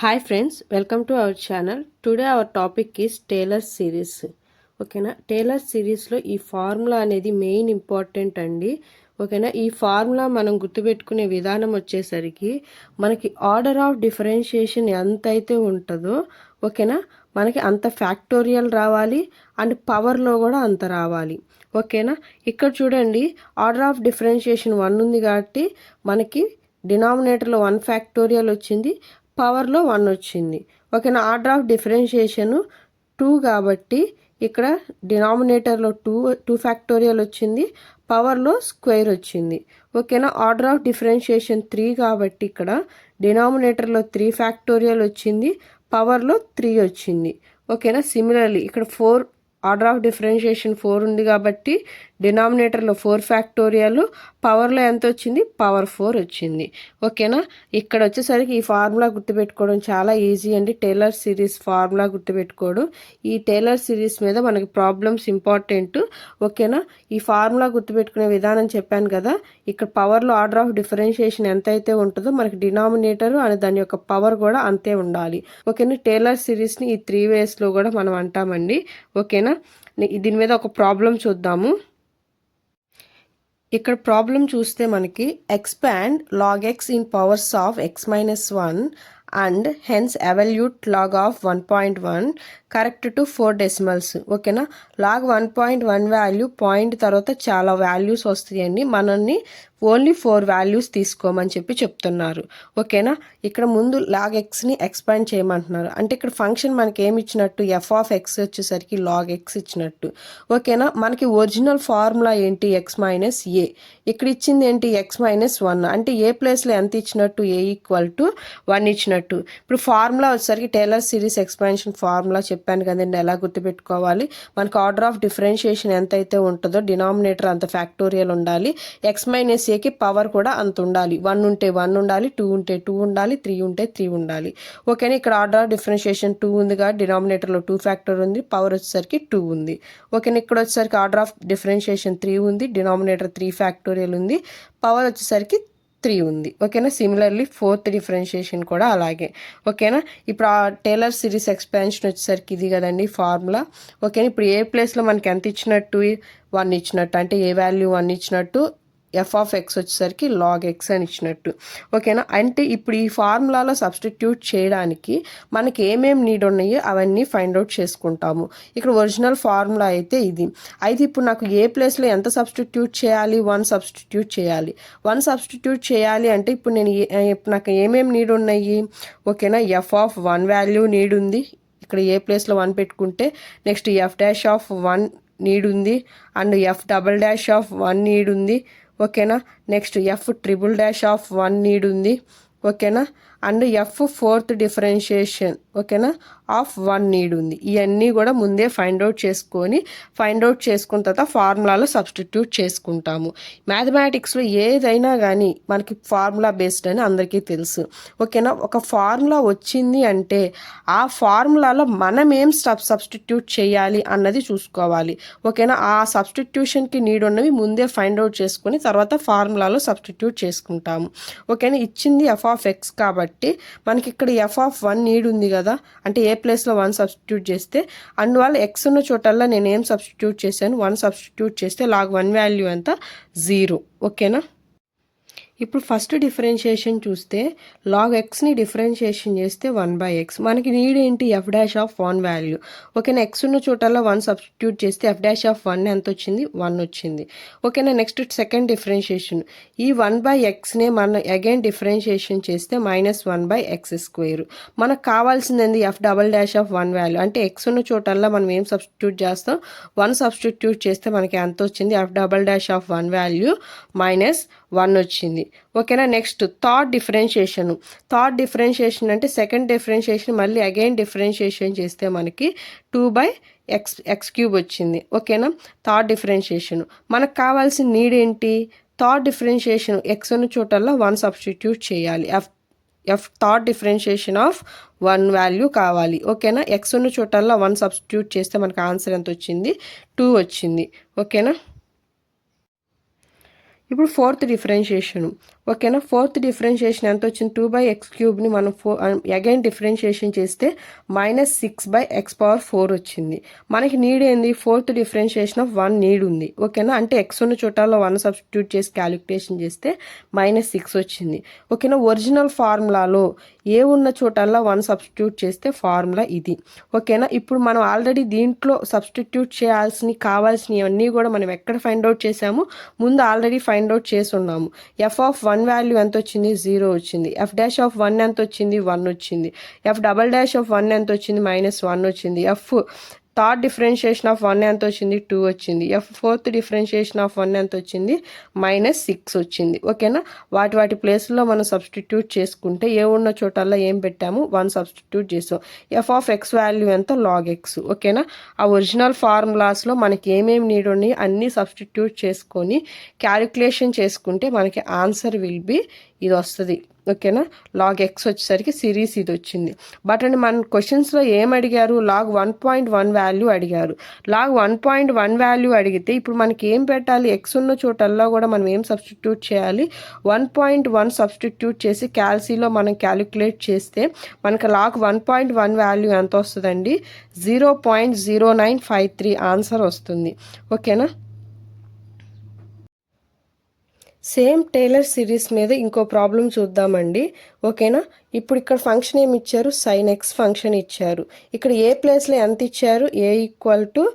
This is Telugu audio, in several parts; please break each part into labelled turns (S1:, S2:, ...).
S1: Hi friends, welcome to our channel. Today our topic is Taylor series. ఓకేనా, టేలర్ సిరీస్లో ఈ ఫార్ములా అనేది మెయిన్ ఇంపార్టెంట్ అండి. ఓకేనా, ఈ ఫార్ములా మనం గుర్తుపెట్టుకునే విధానం వచ్చేసరికి మనకి ఆర్డర్ ఆఫ్ డిఫరెన్షియేషన్ ఎంత అయితే ఉంటుందో ఓకేనా మనకి అంత ఫ్యాక్టోరియల్ రావాలి అండ్ పవర్లో కూడా అంత రావాలి. ఓకేనా, ఇక్కడ చూడండి ఆర్డర్ ఆఫ్ డిఫరెన్షియేషన్ 1 ఉంది కాబట్టి మనకి డినామినేటర్లో 1 ఫ్యాక్టోరియల్ వచ్చింది, పవర్లో 1 వచ్చింది. ఓకేనా, ఆర్డర్ ఆఫ్ డిఫరెన్షియేషన్ 2 కాబట్టి ఇక్కడ డినామినేటర్లో టూ ఫ్యాక్టోరియల్ వచ్చింది, పవర్లో స్క్వేర్ వచ్చింది. ఓకేనా, ఆర్డర్ ఆఫ్ డిఫరెన్షియేషన్ 3 కాబట్టి ఇక్కడ డినామినేటర్లో 3 ఫ్యాక్టోరియల్ వచ్చింది, పవర్లో 3 వచ్చింది. ఓకేనా, సిమిలర్లీ ఇక్కడ 4 ఆర్డర్ ఆఫ్ డిఫరెన్షియేషన్ 4 ఉంది కాబట్టి డినామినేటర్లో 4 ఫ్యాక్టోరియల్, పవర్లో ఎంత వచ్చింది, పవర్ 4 వచ్చింది. ఓకేనా, ఇక్కడ వచ్చేసరికి ఈ ఫార్ములా గుర్తుపెట్టుకోవడం చాలా ఈజీ అండి. టేలర్ సిరీస్ ఫార్ములా గుర్తుపెట్టుకోవడం, ఈ టేలర్ సిరీస్ మీద మనకి ప్రాబ్లమ్స్ ఇంపార్టెంట్. ఓకేనా, ఈ ఫార్ములా గుర్తుపెట్టుకునే విధానం చెప్పాను కదా, ఇక్కడ పవర్లో ఆర్డర్ ఆఫ్ డిఫరెన్షియేషన్ ఎంత అయితే ఉంటుందో మనకి డినామినేటర్ అని దాని యొక్క పవర్ కూడా అంతే ఉండాలి. ఓకేనా, టేలర్ సిరీస్ని ఈ 3 వేస్లో కూడా మనం అంటామండి. ఓకేనా, దీని మీద ఒక ప్రాబ్లం చూద్దాము. ఇక్కడ ప్రాబ్లం చూస్తే మనకి expand log x in powers of x minus 1 and hence evaluate log of 1.1 correct to 4 decimals. ఓకేనా, లాగ్ 1.1 వాల్యూ పాయింట్ తర్వాత చాలా వాల్యూస్ వస్తాయండి, మనల్ని ఓన్లీ 4 వాల్యూస్ తీసుకోమని చెప్తున్నారు. ఓకేనా, ఇక్కడ ముందు లాగ్ ఎక్స్ని ఎక్స్పాండ్ చేయమంటున్నారు. అంటే ఇక్కడ ఫంక్షన్ మనకి ఏమి ఇచ్చినట్టు, ఎఫ్ ఆఫ్ ఎక్స్ వచ్చేసరికి లాగ్ ఎక్స్ ఇచ్చినట్టు. ఓకేనా, మనకి ఒరిజినల్ ఫార్ములా ఏంటి, ఎక్స్ మైనస్ ఏ. ఇక్కడ ఇచ్చింది ఏంటి, ఎక్స్ మైనస్ 1. అంటే ఏ ప్లేస్లో ఎంత ఇచ్చినట్టు, ఏ ఈక్వల్ టు 1 ఇచ్చినట్టు. ఇప్పుడు ఫార్ములా వచ్చేసరికి టేలర్ సిరీస్ ఎక్స్పాన్షన్ ఫార్ములా చెప్పాను కదండి, ఎలా గుర్తుపెట్టుకోవాలి. మనకు ఆర్డర్ ఆఫ్ డిఫరెన్షియేషన్ ఎంత అయితే ఉంటుందో డినామినేటర్ అంత ఫ్యాక్టోరియల్ ఉండాలి, ఎక్స్ మైనస్ ఏకి పవర్ కూడా అంత ఉండాలి. 1 ఉంటే 1 ఉండాలి, 2 ఉంటే 2 ఉండాలి, 3 ఉంటే 3 ఉండాలి. ఓకేనా, ఇక్కడ ఆర్డర్ ఆఫ్ డిఫరెన్షియేషన్ 2 ఉంది కాబట్టి డినామినేటర్లో 2 ఫ్యాక్టర్ ఉంది, పవర్ వచ్చేసరికి 2 ఉంది. ఓకేనా, ఇక్కడ వచ్చేసరికి ఆర్డర్ ఆఫ్ డిఫరెన్షియేషన్ 3 ఉంది, డినామినేటర్ 3 ఫ్యాక్టోరియల్ ఉంది, పవర్ వచ్చేసరికి 3 ఉంది. ఓకేనా, సిమిలర్లీ 4th డిఫరెన్షియేషన్ కూడా అలాగే. ఓకేనా, ఇప్పుడు ఆ టేలర్ సిరీస్ ఎక్స్పాన్షన్ వచ్చేసరికి ఇది కదండి ఫార్ములా. ఓకేనా, ఇప్పుడు ఏ ప్లేస్లో మనకి ఎంత ఇచ్చినట్టు, 1 ఇచ్చినట్టు, అంటే ఏ వాల్యూ 1 ఇచ్చినట్టు, ఎఫ్ ఆఫ్ ఎక్స్ వచ్చేసరికి లాగ్ ఎక్స్ అని ఇచ్చినట్టు. ఓకేనా, అంటే ఇప్పుడు ఈ ఫార్ములాలో సబ్స్టిట్యూట్ చేయడానికి మనకి ఏమేమి నీడ్ ఉన్నాయో అవన్నీ ఫైండ్ అవుట్ చేసుకుంటాము. ఇక్కడ ఒరిజినల్ ఫార్ములా అయితే ఇది. అయితే ఇప్పుడు నాకు ఏ ప్లేస్లో ఎంత సబ్స్టిట్యూట్ చేయాలి, 1 సబ్స్టిట్యూట్ చేయాలి. 1 సబ్స్టిట్యూట్ చేయాలి అంటే ఇప్పుడు నాకు ఏమేమి నీడ్ ఉన్నాయి. ఓకేనా, ఎఫ్ ఆఫ్ 1 వాల్యూ నీడ్ ఉంది, ఇక్కడ ఏ ప్లేస్లో 1 పెట్టుకుంటే. Next F dash of 1 need ఉంది, and F double dash of 1 need ఉంది. ఓకేనా, next F triple dash of 1 need ఉంది. ఓకేనా, అండ్ ఎఫ్ 4th డిఫరెన్షియేషన్ ఓకేనా ఆఫ్ 1 నీడ్ ఉంది. ఇవన్నీ కూడా ముందే ఫైండ్ అవుట్ చేసుకున్న తర్వాత ఫార్ములాలో సబ్స్టిట్యూట్ చేసుకుంటాము. మ్యాథమెటిక్స్లో ఏదైనా కానీ మనకి ఫార్ములా బేస్డ్ అని అందరికీ తెలుసు. ఓకేనా, ఒక ఫార్ములా వచ్చింది అంటే ఆ ఫార్ములాలో మనం ఏం సబ్స్టిట్యూట్ చేయాలి అన్నది చూసుకోవాలి. ఓకేనా, ఆ సబ్స్టిట్యూషన్కి నీడ్ ఉన్నవి ముందే ఫైండ్ అవుట్ చేసుకొని తర్వాత ఫార్ములాలో సబ్స్టిట్యూట్ చేసుకుంటాము. ఓకేనా, ఇచ్చింది ఎఫ్ ఆఫ్ ఎక్స్ కాబట్టి మనకి ఇక్కడ ఎఫ్ ఆఫ్ 1 నీడ్ ఉంది కదా, అంటే ఏ ప్లేస్లో 1 సబ్స్టిట్యూట్ చేస్తే, అందువల్ల ఎక్స్ ఉన్న చోటల్లా నేను ఏం సబ్స్టిట్యూట్ చేశాను, 1 సబ్స్టిట్యూట్ చేస్తే లాగ్ 1 వాల్యూ ఎంత, 0. ఓకేనా, ఇప్పుడు ఫస్ట్ డిఫరెన్షియేషన్ చూస్తే లాగ్ ఎక్స్ని డిఫరెన్షియేషన్ చేస్తే 1/x. మనకి నీడ్ ఏంటి, ఎఫ్ డాష్ ఆఫ్ 1 వాల్యూ. ఓకేనా, ఎక్స్ ఉన్న చోటల్లో 1 సబ్స్టిట్యూట్ చేస్తే ఎఫ్ డాష్ ఆఫ్ 1 ఎంత వచ్చింది, 1 వచ్చింది. ఓకేనా, నెక్స్ట్ సెకండ్ డిఫరెన్షియేషన్, ఈ 1/xనే మనం అగైన్ డిఫరెన్షియేషన్ చేస్తే -1/x². మనకు కావాల్సింది F double dash of 1 value. అంటే ఎక్స్ ఉన్న చోటల్లో మనం ఏం సబ్స్టిట్యూట్ చేస్తాం, 1 సబ్స్టిట్యూట్ చేస్తే మనకి ఎంత వచ్చింది, F double dash of 1 value -1 వచ్చింది. ఓకేనా, నెక్స్ట్ థర్డ్ డిఫరెన్షియేషన్ అంటే సెకండ్ డిఫరెన్షియేషన్ మళ్ళీ అగైన్ డిఫరెన్షియేషన్ చేస్తే మనకి 2/x³ వచ్చింది. ఓకేనా, థర్డ్ డిఫరెన్షియేషన్ మనకు కావాల్సిన నీడ్ ఏంటి, థర్డ్ డిఫరెన్షియేషన్ ఎక్స్ ఉన్న చోటల్లో 1 సబ్స్టిట్యూట్ చేయాలి, F third differentiation of 1 value కావాలి. ఓకేనా, ఎక్స్ ఉన్న చోటల్లో 1 సబ్స్టిట్యూట్ చేస్తే మనకు ఆన్సర్ ఎంత వచ్చింది, 2 వచ్చింది. ఓకేనా, ఇప్పుడు ఫోర్త్ డిఫరెన్షియేషన్ ఓకేనా. ఫోర్త్ డిఫరెన్షియేషన్ ఎంత వచ్చింది, 2/x³ మనం అగైన్ డిఫరెన్షియేషన్ చేస్తే -6/x⁴ వచ్చింది. మనకి నీడ్ ఏంది, ఫోర్త్ డిఫరెన్షియేషన్ ఆఫ్ 1 నీడ్ ఉంది ఓకేనా. అంటే x ఉన్న చోటాల్లో 1 సబ్స్టిట్యూట్ చేసి క్యాలిక్యులేషన్ చేస్తే -6 వచ్చింది ఓకేనా. ఒరిజినల్ ఫార్ములాలో ఏ ఉన్న చోటల్లో 1 సబ్స్టిట్యూట్ చేస్తే ఫార్ములా ఇది ఓకేనా. ఇప్పుడు మనం ఆల్రెడీ దీంట్లో సబ్స్టిట్యూట్ కావాల్సినవి అన్నీ కూడా మనం ఎక్కడ ఫైండ్ అవుట్ చేసాము, ముందు ఆల్రెడీ ఫైండ్ అవుట్ చేసి ఉన్నాము. f(1) వాల్యూ ఎంత వచ్చింది, 0 వచ్చింది. f'(1) ఎంత వచ్చింది, 1 వచ్చింది. f'(1) ఎంత వచ్చింది, -1 వచ్చింది. థర్డ్ డిఫరెన్షియేషన్ ఆఫ్ 1 ఎంత వచ్చింది, 2 వచ్చింది. ఫోర్త్ డిఫరెన్షియేషన్ ఆఫ్ 1 ఎంత వచ్చింది, -6 వచ్చింది ఓకేనా. వాటి ప్లేస్లో మనం సబ్స్టిట్యూట్ చేసుకుంటే ఏ ఉన్న చోటల్లో ఏం పెట్టాము, 1 సబ్స్టిట్యూట్ చేసాం. f(x) వాల్యూ ఎంత, log x ఓకేనా. ఆ ఒరిజినల్ ఫార్ములాస్లో మనకి ఏమేమి నీడ్ ఉన్నాయి అన్నీ సబ్స్టిట్యూట్ చేసుకొని క్యాలిక్యులేషన్ చేసుకుంటే మనకి ఆన్సర్ విల్ బి ఇది వస్తుంది ఓకేనా. log x వచ్చేసరికి సిరీస్ ఇది వచ్చింది. బట్ అండి మన క్వశ్చన్స్లో ఏం అడిగారు, log 1.1 వాల్యూ అడిగారు. log 1.1 వాల్యూ అడిగితే ఇప్పుడు మనకి ఏం పెట్టాలి, x ఉన్న చోటల్లో కూడా మనం ఏం సబ్స్టిట్యూట్ చేయాలి, 1.1 సబ్స్టిట్యూట్ చేసి క్యాల్సీలో మనం క్యాలిక్యులేట్ చేస్తే మనకి log 1.1 వాల్యూ ఎంత వస్తుందండి, 0.0953 ఆన్సర్ వస్తుంది ఓకేనా. సేమ్ టేలర్ సిరీస్ మీద ఇంకో ప్రాబ్లం చూద్దామండి ఓకేనా. ఇప్పుడు ఇక్కడ ఫంక్షన్ ఏమి ఇచ్చారు, sin x ఫంక్షన్ ఇచ్చారు. ఇక్కడ ఏ ప్లేస్లో ఎంత ఇచ్చారు, a =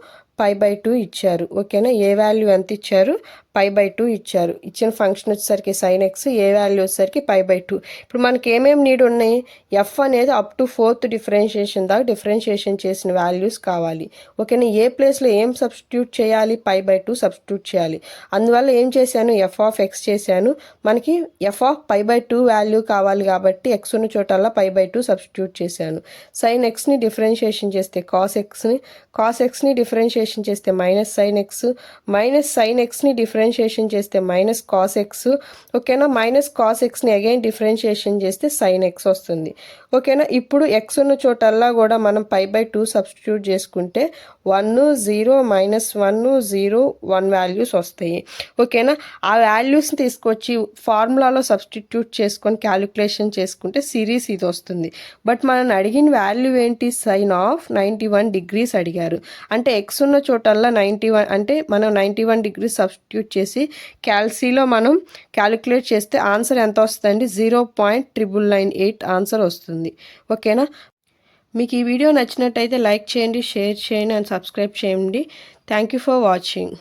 S1: π/2 ఇచ్చారు ఓకేనా. ఏ వాల్యూ ఎంత ఇచ్చారు, π/2 ఇచ్చారు. ఇచ్చిన ఫంక్షన్ వచ్చేసరికి sin x, ఏ వాల్యూ వచ్చేసరికి π/2. ఇప్పుడు మనకి ఏమేమి నీడ్ ఉన్నాయి, f అనేది అప్ టు ఫోర్త్ డిఫరెన్షియేషన్ దాకా డిఫరెన్షియేషన్ చేసిన వాల్యూస్ కావాలి ఓకేనా. ఏ ప్లేస్లో ఏం సబ్స్టిట్యూట్ చేయాలి, π/2 సబ్స్టిట్యూట్ చేయాలి. అందువల్ల ఏం చేశాను, f(x) చేశాను. మనకి f(π/2) వాల్యూ కావాలి కాబట్టి x ఉన్న చోటల్లా π/2 సబ్స్టిట్యూట్ చేశాను. sin xని డిఫరెన్షియేషన్ చేస్తే cos xని డిఫరెన్షియేషన్ చేస్తే -sin x, -sin xని డిఫరెన్షియేషన్ చేస్తే -cos x ఓకేనా. -cos xని అగైన్ డిఫరెన్షియేషన్ చేస్తే sin x వస్తుంది ఓకేనా. ఇప్పుడు x ఉన్న చోటల్లా కూడా మనం π/2 సబ్స్టిట్యూట్ చేసుకుంటే 1 0 -1 0 1 వాల్యూస్ వస్తాయి ఓకేనా. ఆ వాల్యూస్ని తీసుకొచ్చి ఫార్ములాలో సబ్స్టిట్యూట్ చేసుకొని క్యాలిక్యులేషన్ చేసుకుంటే సిరీస్ ఇది వస్తుంది. బట్ మనం అడిగిన వాల్యూ ఏంటి, sin ఆఫ్ 91 డిగ్రీస్ అడిగారు. అంటే x ఉన్న చోటల్లా 91 అంటే మనం 91 డిగ్రీస్ సబ్స్టిట్యూట్ చేసి క్యాల్సీలో మనం క్యాలిక్యులేట్ చేస్తే ఆన్సర్ ఎంత వస్తుందండి, 0.998 ఆన్సర్ వస్తుంది ఓకేనా. మీకు ఈ వీడియో నచ్చినట్టయితే లైక్ చేయండి, షేర్ చేయండి అండ్ సబ్స్క్రైబ్ చేయండి. Thank you for watching.